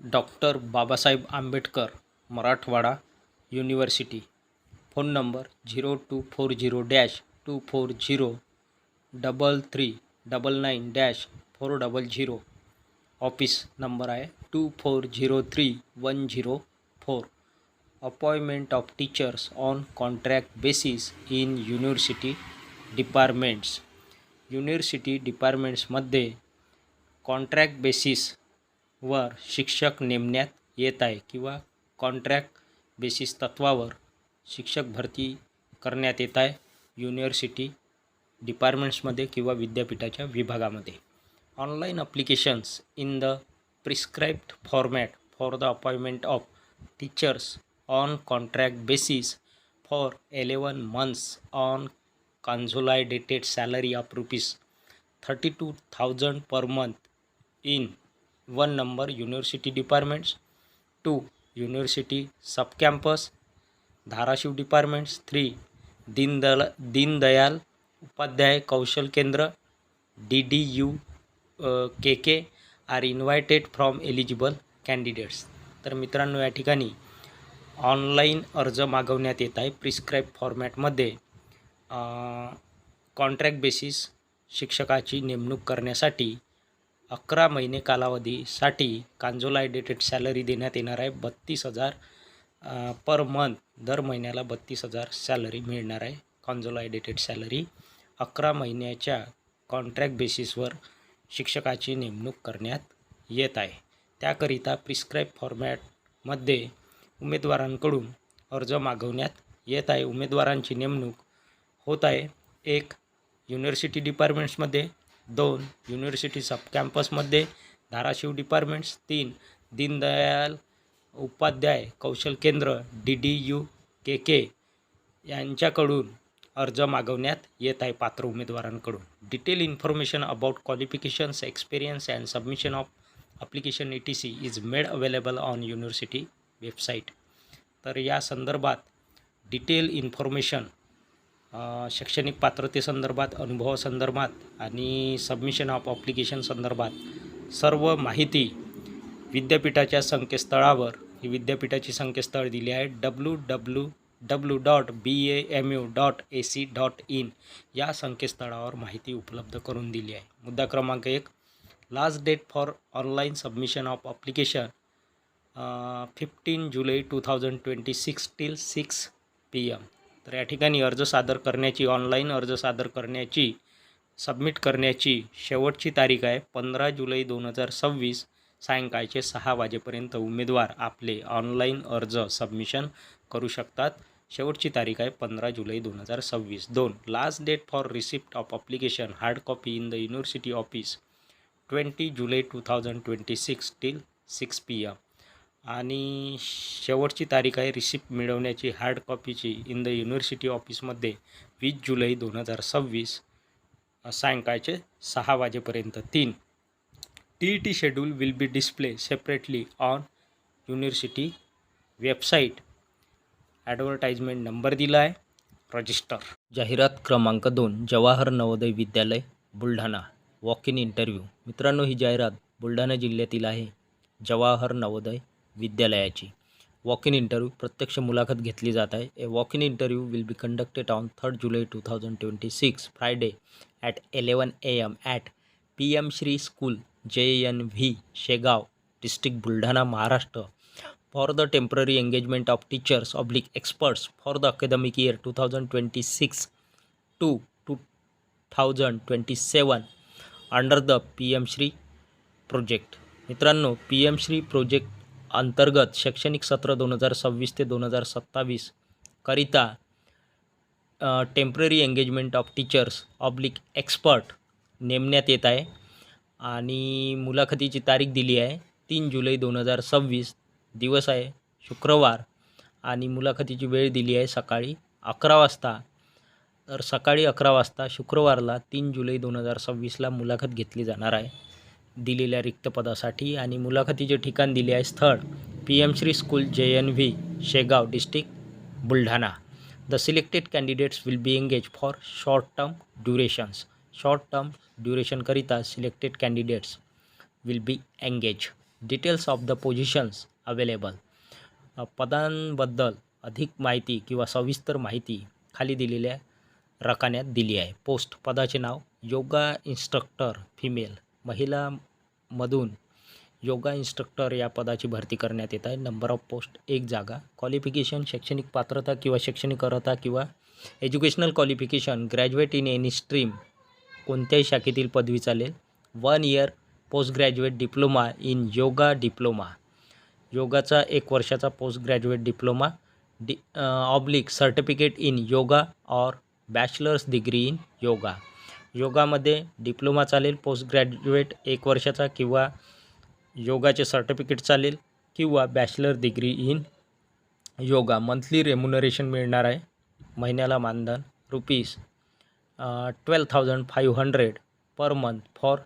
Doctor Babasaheb Ambedkar Marathwada university. Phone number 0240-240-3399-400. Office number आहे 2403-104. Appointment of teachers on contract basis in university departments. University डिपार्टमेंट्समध्ये contract बेसिसवर शिक्षक नेमण्यात येत आहे किंवा कॉन्ट्रॅक्ट बेसिस तत्वावर शिक्षक भरती करण्यात येत आहे युनिव्हर्सिटी डिपार्टमेंट्समध्ये किंवा विद्यापीठाच्या विभागामध्ये. Online applications in the prescribed format for the appointment of teachers on contract basis for 11 months on consolidated salary of ₹32,000 per month in 1 number university departments, 2 university subcampus Dharashiv departments, 3 Deendayal Upadhyay Kaushal Kendra DDU KK are invited from eligible candidates. तर मित्रांनो, या ठिकाणी online अर्ज मागवण्यात येत आहे prescribe फॉर्मॅटमध्ये. Contract basis शिक्षकाची नेमणूक करण्यासाठी 11 महिने कालावधीसाठी कन्सॉलिडेटेड सॅलरी देण्यात येणार आहे. 32,000 पर मंथ, दर महिन्याला 32,000 सॅलरी मिळणार आहे. कन्सॉलिडेटेड सॅलरी 11 महिन्याच्या कॉन्ट्रॅक्ट बेसिसवर शिक्षकाची नेमणूक करण्यात येत आहे. त्याकरिता प्रिस्क्राइब फॉर्मॅटमध्ये उमेदवारांकडून अर्ज मागवण्यात येत आहे. उमेदवारांची नेमणूक होत आहे 1 युनिव्हर्सिटी डिपार्टमेंट्समध्ये, 2 युनिव्हर्सिटी सबकॅम्पसमध्ये Dharashiv departments, 3 Deendayal Upadhyay Kaushal Kendra DDU KK यांच्याकडून अर्ज मागवण्यात येत आहे पात्र उमेदवारांकडून. Detail information about qualifications, experience and submission of application etc is made available on university website. तर या संदर्भात डिटेल इन्फॉर्मेशन शैक्षणिक पात्रतेसंदर्भात, अनुभवासंदर्भात आणि सबमिशन ऑफ ॲप्लिकेशन संदर्भात सर्व माहिती विद्यापीठाच्या संकेतस्थळावर, ही विद्यापीठाची संकेतस्थळ दिली आहे www.bamu.ac.in या संकेतस्थळावर माहिती उपलब्ध करून दिली आहे. मुद्दा क्रमांक 1, last date for online submission of application 15 जुलै 2026 till 6 PM. तर या ठिकाणी अर्ज सादर करण्याची, ऑनलाईन अर्ज सादर करण्याची, सबमिट करण्याची शेवटची तारीख आहे 15 जुलै 2026 सायंकाळचे 6 वाजेपर्यंत उमेदवार आपले ऑनलाईन अर्ज सबमिशन करू शकतात. शेवटची तारीख आहे 15 जुलै 2026. 2, last date for receipt of application hard copy in the university office 20 जुलै 2026 till 6 PM. आणि शेवटची तारीख आहे रिसिप्ट मिळवण्याची हार्ड कॉपीची इन द युनिव्हर्सिटी ऑफिसमध्ये 20 जुलै 2026 सायंकाळचे 6 वाजेपर्यंत. 3, TET schedule will be display separately on university website. Advertisement number दिला आहे, रजिस्टर. जाहिरात क्रमांक 2, Jawahar Navodaya Vidyalaya Buldhana. Walk in interview. मित्रांनो, ही जाहिरात बुलढाणा जिल्ह्यातील आहे जवाहर नवोदय विद्यालयाची. वॉक इन इंटरव्ह्यू, प्रत्यक्ष मुलाखत घेतली जात आहे. A walk in interview will be conducted on 3 July 2026 Friday at 11 AM at PM Shri school JNV Shegaon district Buldhana Maharashtra for the temporary engagement of teachers / experts for the academic year 2026 to 2027 under the PM Shri project. मित्रांनो, PM Shri project अंतर्गत शैक्षणिक सत्र 2026 ते 2027 करिता temporary engagement of teachers / expert नेमण्यात येत आहे. आणि मुलाखतीची तारीख दिली आहे 3 जुलै 2026, दिवस आहे शुक्रवार, आणि मुलाखतीची वेळ दिली आहे सकाळी 11 वाजता. तर सकाळी 11 वाजता शुक्रवारला 3 जुलै 2026ला मुलाखत घेतली जाणार आहे दिलेल्या रिक्त पदासाठी. आणि मुलाखतीचे ठिकाण दिले आहे स्थळ PM Shri school JNV Shegaon district Buldhana. The selected candidates will be engage for short term durations. Short term ड्युरेशनकरिता selected candidates will be engage. Details of the positions available. पदांबद्दल अधिक माहिती किंवा सविस्तर माहिती खाली दिलेल्या रकान्यात दिली आहे. पोस्ट पदाचे नाव योगा इन्स्ट्रक्टर फिमेल, महिलामधून योगा इन्स्ट्रक्टर या पदाची भरती करण्यात येत आहे. नंबर ऑफ पोस्ट 1 जागा. क्वालिफिकेशन शैक्षणिक पात्रता किंवा शैक्षणिक अर्हता किंवा educational qualification graduate in any stream, कोणत्याही शाखेतील पदवी चालेल. 1 year post graduate diploma in yoga diploma, योगाचा 1 वर्षाचा post graduate diploma oblique certificate in yoga और बॅचलर्स डिग्री इन योगा, योगामध्ये डिप्लोमा चालेल, पोस्ट ग्रॅज्युएट 1 वर्षाचा किंवा योगाचे सर्टिफिकेट चालेल किंवा bachelor degree in yoga. Monthly remuneration मिळणार आहे, महिन्याला मानधन ₹12,500 पर मंथ फॉर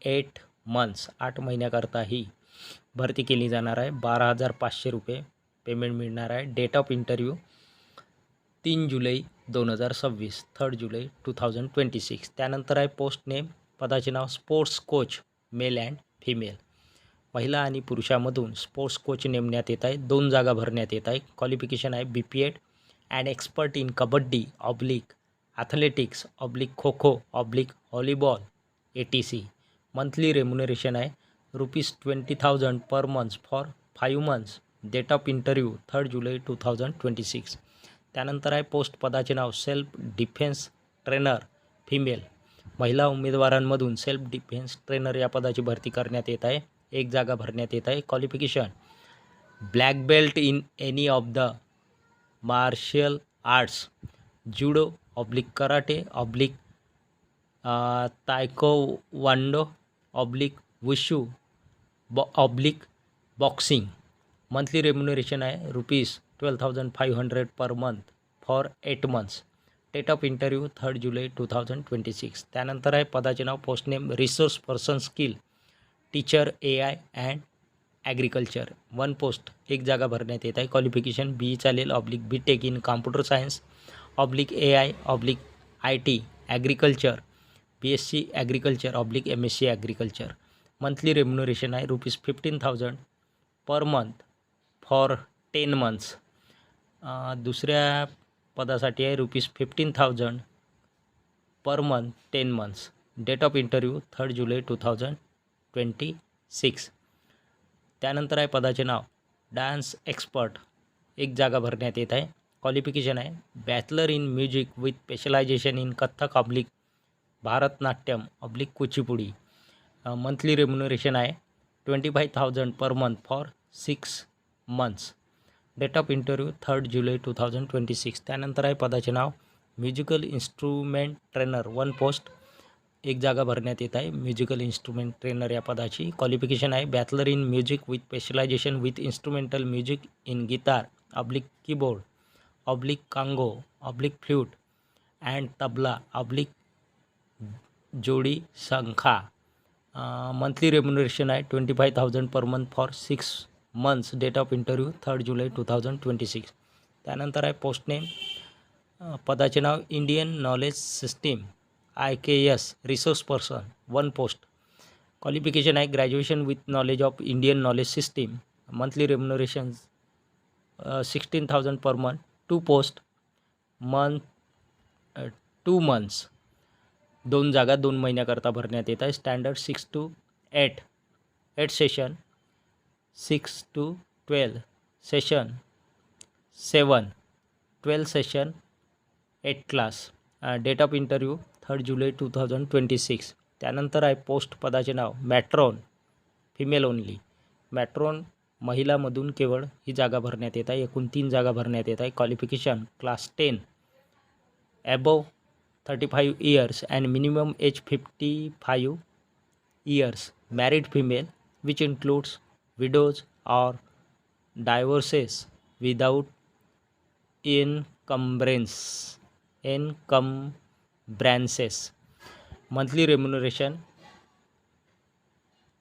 8 मंथ्स, 8 महिन्याकरता ही भरती केली जाणार आहे. ₹12,500 पेमेंट मिळणार आहे. डेट ऑफ इंटरव्ह्यू 3 जुलै 2026, 3 जुलै 2026. त्यानंतर आहे पोस्ट नेम, पदाचे नाव sports coach male and female, महिला आणि पुरुषामधून स्पोर्ट्स कोच नेमण्यात येत आहे. 2 जागा भरण्यात येत आहे. क्वालिफिकेशन आहे BPEd and expert in kabaddi oblique athletics oblique kho kho oblique volleyball ATC. Monthly remuneration आहे ₹20,000 per month for 5 months. Date of interview 3 जुलै 2026. त्यानंतर आहे पोस्ट पदाचे नाव सेल्फ डिफेन्स ट्रेनर फिमेल, महिला उमेदवारांमधून सेल्फ डिफेन्स ट्रेनर या पदाची भरती करण्यात येत आहे. 1 जागा भरण्यात येत आहे. Qualification black belt in any of the martial arts, judo oblique karate oblique taekwondo oblique wushu oblique boxing. Monthly remuneration आहे ₹12,500 per month for 8 months. Date of interview 3 जुलै 2026. त्यानंतर आहे पदाचे नाव post name resource person skill teacher AI and agriculture. 1 post 1 जागा भरण्यात येत आहे. Qualification BE चालेल oblique BTech in computer science oblique AI oblique IT agriculture, BSc agriculture oblique MSc agriculture. Monthly remuneration आहे ₹15,000 पर मंथ फॉर 10 मंथ्स. दुसऱ्या पदासाठी आहे ₹15,000 per month 10 months. Date of interview 3 जुलै 2026. त्यानंतर आहे पदाचे नाव डान्स एक्सपर्ट, 1 जागा भरण्यात येत आहे. क्वालिफिकेशन आहे bachelor in music with specialisation in Kathak oblique Bharatanatyam oblique Kuchipudi. Monthly remuneration आहे $25,000 per month for 6 months. Date of interview 3 जुलै 2026. त्यानंतर आहे पदाचे नाव म्युझिकल इन्स्ट्रुमेंट ट्रेनर. 1 पोस्ट 1 जागा भरण्यात येत आहे. म्युझिकल इन्स्ट्रुमेंट ट्रेनर या पदाची. क्वालिफिकेशन आहे bachelor in music with specialization with instrumental music in guitar oblique keyboard oblique conga oblique flute and tabla oblique जोडी शंखा. मंथली रेम्युनरेशन आहे $25,000 per month for 6 months. Date of interview 3 जुलै 2026. त्यानंतर आहे post name, पदाचे नाव Indian knowledge system IKS resource person. 1 post. Qualification आहे graduation with knowledge of Indian knowledge system. Monthly remuneration 16,000 per month. 2 post 2 months. 2 जागा 2 महिन्याकरता भरण्यात येत आहे. Standard 6 to 8 session 6 to 12 session 7 12 session 8 class. Date of interview 3 जुलै 2026. त्यानंतर आहे post पदाचे नाव मॅट्रॉन female only. मॅट्रॉन महिलामधून केवळ ही जागा भरण्यात येत आहे. एकूण 3 जागा भरण्यात येत आहे. Qualification class 10 above 35 years and minimum age 55 years. Married female which includes widows or divorcees without encumbrances. Monthly remuneration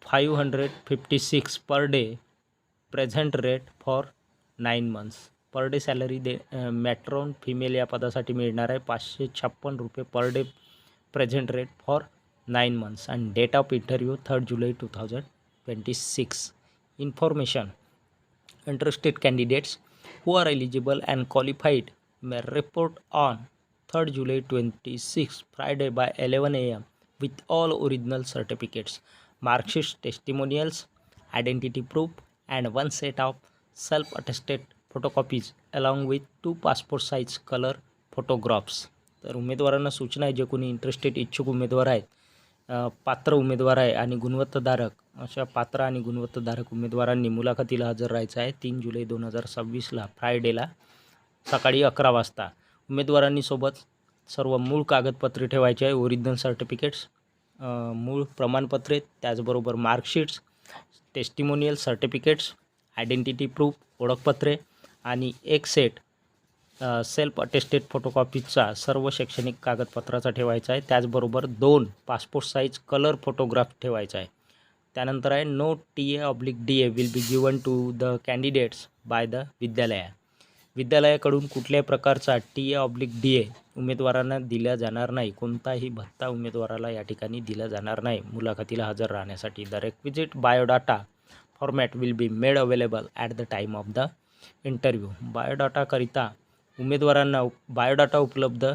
556 per day. Present rate for 9 months. Per day salary matron female या पदासाठी मिळणार आहे ₹556 per day. Present rate for 9 months. And date of interview 3 July 2026. information. Interested candidates who are eligible and qualified may report on 3rd July 26 Friday by 11 a.m. with all original certificates, marksheets, testimonials, identity proof, and one set of self-attested photocopies along with 2 passport size color photographs. तर उमेदवारांना सूचना आहे, जे कोणी interested इच्छुक उमेदवार आहेत, पात्र उमेदवार आहे आणि गुणवत्ताधारक अशा पात्र आणि गुणवत्ताधारक उमेदवारांनी मुलाखतीला हजर राहायचं आहे 3 जुलै 2026ला फ्रायडेला सकाळी 11 वाजता. उमेदवारांनी सोबत सर्व मूळ कागदपत्रे ठेवायचे आहे, ओरिजिनल सर्टिफिकेट्स, मूळ प्रमाणपत्रे, त्याचबरोबर marksheets, testimonial certificates, identity proof ओळखपत्रे आणि एक सेट सेल्फ अटेस्टेड फोटोकॉपीचा सर्व शैक्षणिक कागदपत्राचा ठेवायचा आहे. त्याचबरोबर 2 पासपोर्ट साईज कलर फोटोग्राफ ठेवायचा आहे. त्यानंतर आहे no TA/DA will be given to the candidates by the विद्यालयाकडून कुठल्याही प्रकारचा TA/DA उमेदवारांना दिला जाणार नाही. कोणताही भत्ता उमेदवाराला या ठिकाणी दिला जाणार नाही मुलाखतीला हजर राहण्यासाठी. The requisite biodata format will be made available at the time of the interview. बायोडाटाकरिता उमेदवारांना बायोडाटा उपलब्ध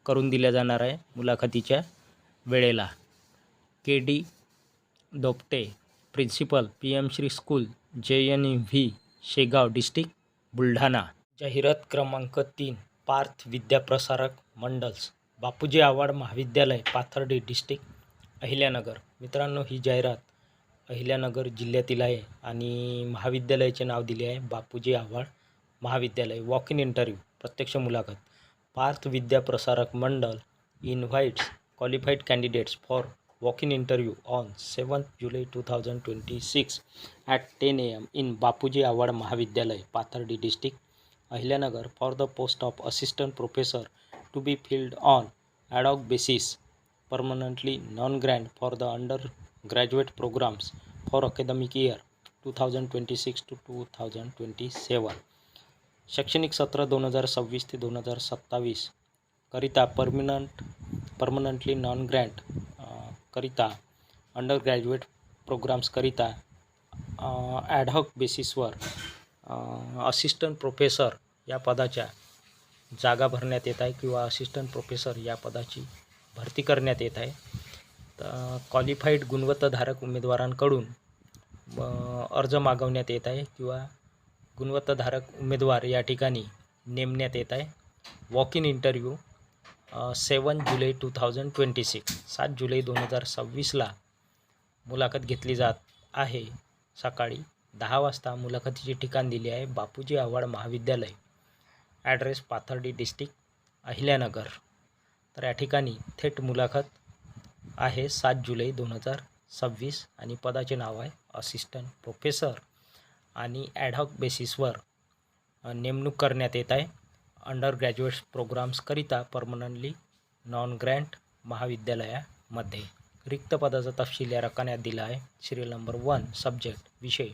करून दिला जाणार आहे मुलाखतीच्या वेळेला. KD Dopate, principal, PM Shri school, JNV Shegaon district Buldhana. जाहिरात क्रमांक 3, पार्थ विद्याप्रसारक मंडल्स, बापूजी आव्हाड महाविद्यालय, पाथर्डी डिस्ट्रिक्ट अहिल्यानगर. मित्रांनो, ही जाहिरात अहिल्यानगर जिल्ह्यातील आहे आणि महाविद्यालयाचे नाव दिले आहे बापूजी आव्हाड महाविद्यालय. वॉक इन इंटरव्ह्यू, प्रत्यक्ष मुलाखत. Parth Vidyaprasarak Mandal invites qualified candidates for walk-in interview on 7th July 2026 at 10 a.m. in Bapuji Awad Mahavidyalay, Pathardi district, Ahilyanagar, for the post of assistant professor to be filled on ad hoc basis, permanently non-grant for the undergraduate programs for academic year 2026 to 2027. शैक्षणिक सत्र 2026 ते 2027 करिता permanently non Grant करिता undergraduate programs करिता ad hoc बेसिसवर assistant professor या पदाच्या जागा भरण्यात येत आहे किंवा असिस्टंट प्रोफेसर या पदाची भरती करण्यात येत आहे. तर क्वालिफाईड गुणवत्ताधारक उमेदवारांकडून अर्ज मागवण्यात येत आहे किंवा गुणवत्ताधारक उमेदवार या ठिकाणी नेमण्यात येत आहे. वॉक इन इंटरव्ह्यू 7 जुलै 2026 7 जुलै 2026ला मुलाखत घेतली जात आहे. सकाळी 10 वाजता मुलाखतीचे ठिकाण दिले आहे बापूजी आव्हाड महाविद्यालय, ॲड्रेस पाथर्डी डिस्ट्रिक्ट अहिल्यानगर. तर या ठिकाणी थेट मुलाखत आहे 7 जुलै 2026 आणि पदाचे नाव आहे असिस्टंट प्रोफेसर आणि ॲडहॉक बेसिसवर नेमणूक करण्यात येत आहे अंडरग्रॅज्युएट प्रोग्राम्सकरिता परमनंटली नॉन ग्रँट महाविद्यालयामध्ये. रिक्त पदाचा तपशील या रकान्यात दिला आहे. सिरियल नंबर 1, सब्जेक्ट विषय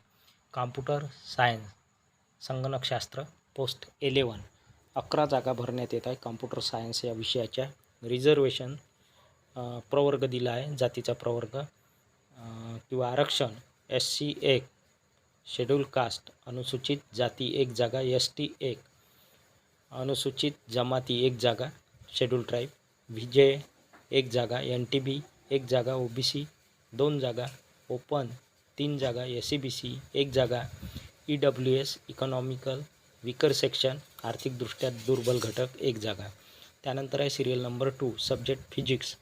कॉम्प्युटर सायन्स संगणकशास्त्र, पोस्ट 11. 11 जागा भरण्यात येत आहे कॉम्प्युटर सायन्स या विषयाच्या. रिझर्वेशन प्रवर्ग दिला आहे, जातीचा प्रवर्ग किंवा आरक्षण SC 1, शेड्यूल कास्ट अनुसूचित जाती 1 जागा, ST 1, अनुसूचित जमाती 1 जागा, शेड्यूल ट्राईब, VJ 1 जागा, NTB 1 जागा, OBC 2 जागा, ओपन 3 जागा, SCBC 1 जागा, EWS इकॉनॉमिकल विकर सेक्शन आर्थिकदृष्ट्या दुर्बल घटक 1 जागा. त्यानंतर आहे सिरियल नंबर 2, सब्जेक्ट फिजिक्स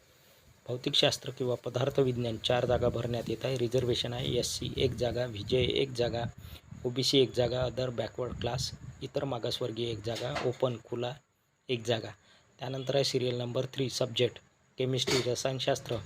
भौतिकशास्त्र किंवा पदार्थ विज्ञान 4 जागा भरण्यात येत आहे. रिझर्वेशन आहे SC 1 जागा, VJ 1 जागा, OBC 1 जागा, अदर बॅकवर्ड क्लास इतर मागासवर्गीय 1 जागा, ओपन खुला 1 जागा. त्यानंतर आहे सिरियल नंबर 3, सब्जेक्ट केमिस्ट्री रसायनशास्त्र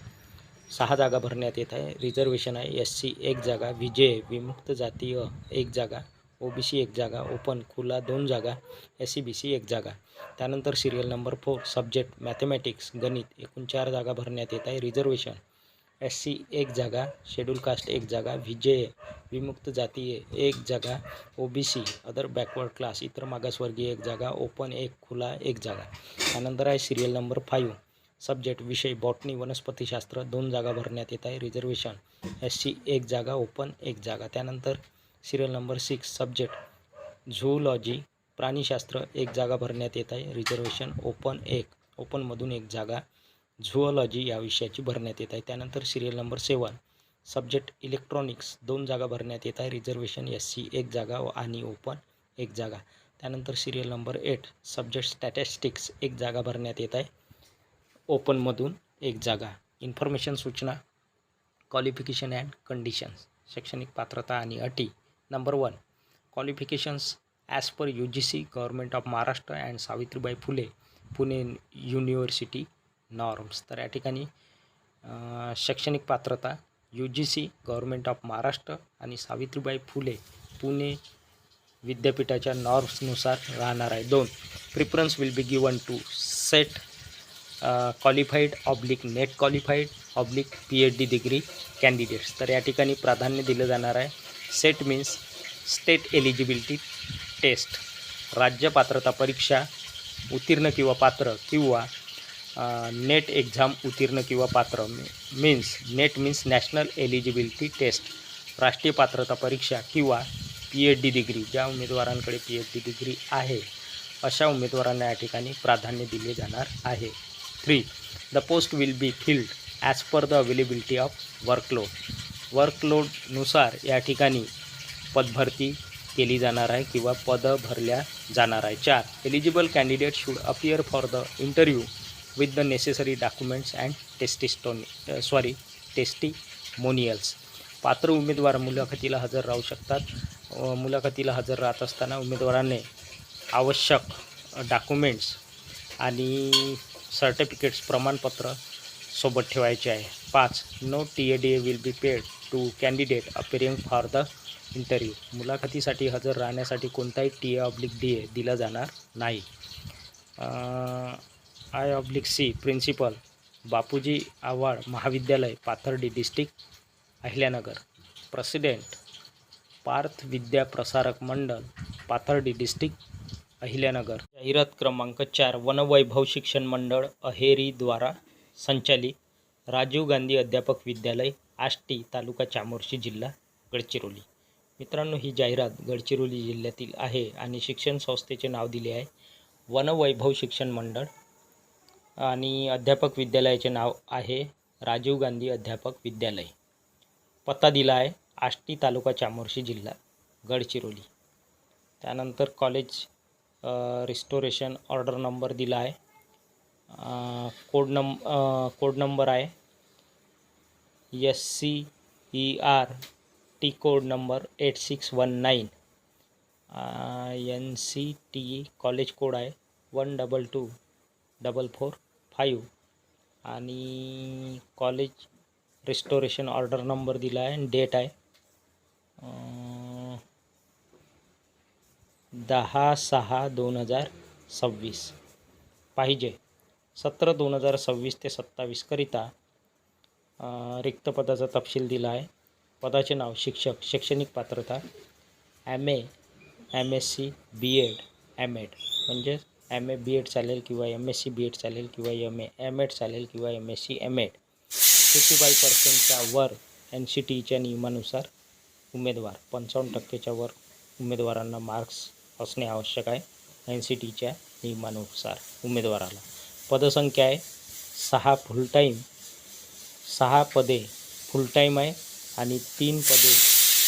6 जागा भरण्यात येत आहे. रिझर्वेशन आहे SC 1 जागा, VJ विमुक्त जातीय 1 जागा, OBC 1 जागा, ओपन खुला 2 जागा, SCBC 1 जागा. त्यानंतर सिरियल नंबर 4, सब्जेक्ट मॅथमॅटिक्स गणित एकूण 4 जागा भरण्यात येत आहे. रिझर्वेशन SC 1 जागा, शेड्यूल कास्ट 1 जागा, VJ विमुक्त जातीय 1 जागा, OBC अदर बॅकवर्ड क्लास इतर मागासवर्गीय 1 जागा, ओपन 1 खुला 1 जागा. त्यानंतर आहे सिरियल नंबर 5, सब्जेक्ट विषय बॉटनी वनस्पतीशास्त्र 2 जागा भरण्यात येत आहे. रिझर्वेशन SC 1 जागा, ओपन 1 जागा. त्यानंतर सिरियल नंबर 6 सब्जेक्ट झूलॉजी प्राणीशास्त्र एक जागा भरण्यात येत आहे. रिझर्वेशन ओपनमधून एक जागा झूलॉजी या विषयाची भरण्यात येत आहे. त्यानंतर सिरियल नंबर 7 सब्जेक्ट इलेक्ट्रॉनिक्स 2 जागा भरण्यात येत आहे. रिझर्वेशन SC एक जागा आणि ओपन एक जागा. त्यानंतर सिरियल नंबर 8 सब्जेक्ट स्टॅटिस्टिक्स एक जागा भरण्यात येत आहे. ओपनमधून एक जागा. इन्फॉर्मेशन सूचना क्वालिफिकेशन अँड कंडिशन्स शैक्षणिक पात्रता आणि अटी. Number 1 qualifications as per UGC government of Maharashtra and Savitribai Phule Pune university norms. तर या ठिकाणी शैक्षणिक पात्रता UGC गव्हर्नमेंट ऑफ महाराष्ट्र आणि सावित्रीबाई फुले पुणे विद्यापीठाच्या नॉर्म्सनुसार राहणार आहे. 2 preference will be given to SET qualified NET qualified PhD degree candidates. तर या ठिकाणी प्राधान्य दिलं जाणार आहे. SET means state eligibility test राज्य पात्रता परीक्षा उत्तीर्ण किंवा पात्र किंवा नेट एक्झाम उत्तीर्ण किंवा पात्र NET means national eligibility test राष्ट्रीय पात्रता परीक्षा किंवा PhD डिग्री ज्या उमेदवारांकडे PhD डिग्री आहे अशा उमेदवारांना या ठिकाणी प्राधान्य दिले जाणार आहे. 3 the post will be filled as per the availability of वर्कलोडनुसार या ठिकाणी पदभरती केली जाणार आहे किंवा पदं भरल्या जाणार आहे. 4 eligible candidate should appear for the interview with the necessary documents and testimonials. पात्र उमेदवार मुलाखतीला हजर राहू शकतात. मुलाखतीला हजर राहत असताना उमेदवाराने आवश्यक डॉक्युमेंट्स आणि सर्टिफिकेट्स प्रमाणपत्र सोबत ठेवायचे आहे. 5 no TADA will be paid to candidate appearing for the interview. मुलाखतीसाठी हजर राहण्यासाठी कोणताही TA/DA दिला जाणार नाही. I/C प्रिन्सिपल बापूजी आव्हाड महाविद्यालय Pathardi district Ahilyanagar. President Parth Vidya Prasarak Mandal Pathardi district Ahilyanagar. जाहिरात क्रमांक 4 वनवैभव शिक्षण मंडळ अहेरीद्वारा संचालित राजीव गांधी अध्यापक विद्यालय आष्टी तालुका चामोर्शी जिल्हा गडचिरोली. मित्रांनो ही जाहिरात गडचिरोली जिल्ह्यातील आहे आणि शिक्षण संस्थेचे नाव दिले आहे वनवैभव शिक्षण मंडळ आणि अध्यापक विद्यालयाचे नाव आहे राजीव गांधी अध्यापक विद्यालय. पत्ता दिला आहे आष्टी तालुका चामोर्शी जिल्हा गडचिरोली. त्यानंतर कॉलेज रिस्टोरेशन ऑर्डर नंबर दिला आहे. कोड नंबर आहे SCER T code number 8619. NCTE college code आहे 122445 आणि कॉलेज रिस्टोरेशन ऑर्डर नंबर दिला आहे आणि डेट आहे 10/6/2026 पाहिजे. 17/2026 ते 27 करिता रिक्त पदाचा तपशील दिला आहे. पदाचे नाव शिक्षक. शैक्षणिक पात्रता MA MSc BEd MEd म्हणजे MA BEd चालेल किंवा MSc BEd चालेल किंवा MA MEd चालेल किंवा MSc MEd. 55%च्या वर NCTEच्या नियमानुसार उमेदवार 55%च्या वर उमेदवारांना मार्क्स असणे आवश्यक आहे. NCTEच्या नियमानुसार उमेदवाराला पदसंख्या आहे 6 पदे फुल टाईम आहे आणि 3 पदे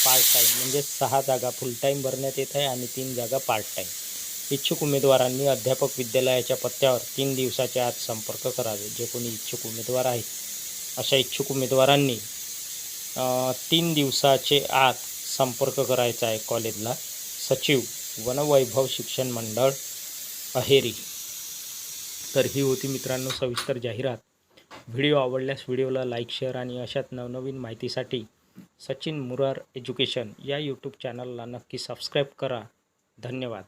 पार्ट टाईम म्हणजे 6 जागा फुल टाईम भरण्यात येत आहे आणि 3 जागा पार्ट टाईम. इच्छुक उमेदवारांनी अध्यापक विद्यालयाच्या पत्त्यावर 3 दिवसाच्या आत संपर्क करावे. जे कोणी इच्छुक उमेदवार आहेत अशा इच्छुक उमेदवारांनी 3 दिवसाचे आत संपर्क करायचा आहे कॉलेजला. सचिव वनवैभव शिक्षण मंडळ अहेरी. तर ही होती मित्रांनो सविस्तर जाहिरात. व्हिडिओ आवडल्यास व्हिडिओला लाईक शेअर आणि अशाच नवनवीन माहितीसाठी सचिन मुरार एज्युकेशन या यूट्यूब चॅनलला नक्की सबस्क्राईब करा. धन्यवाद.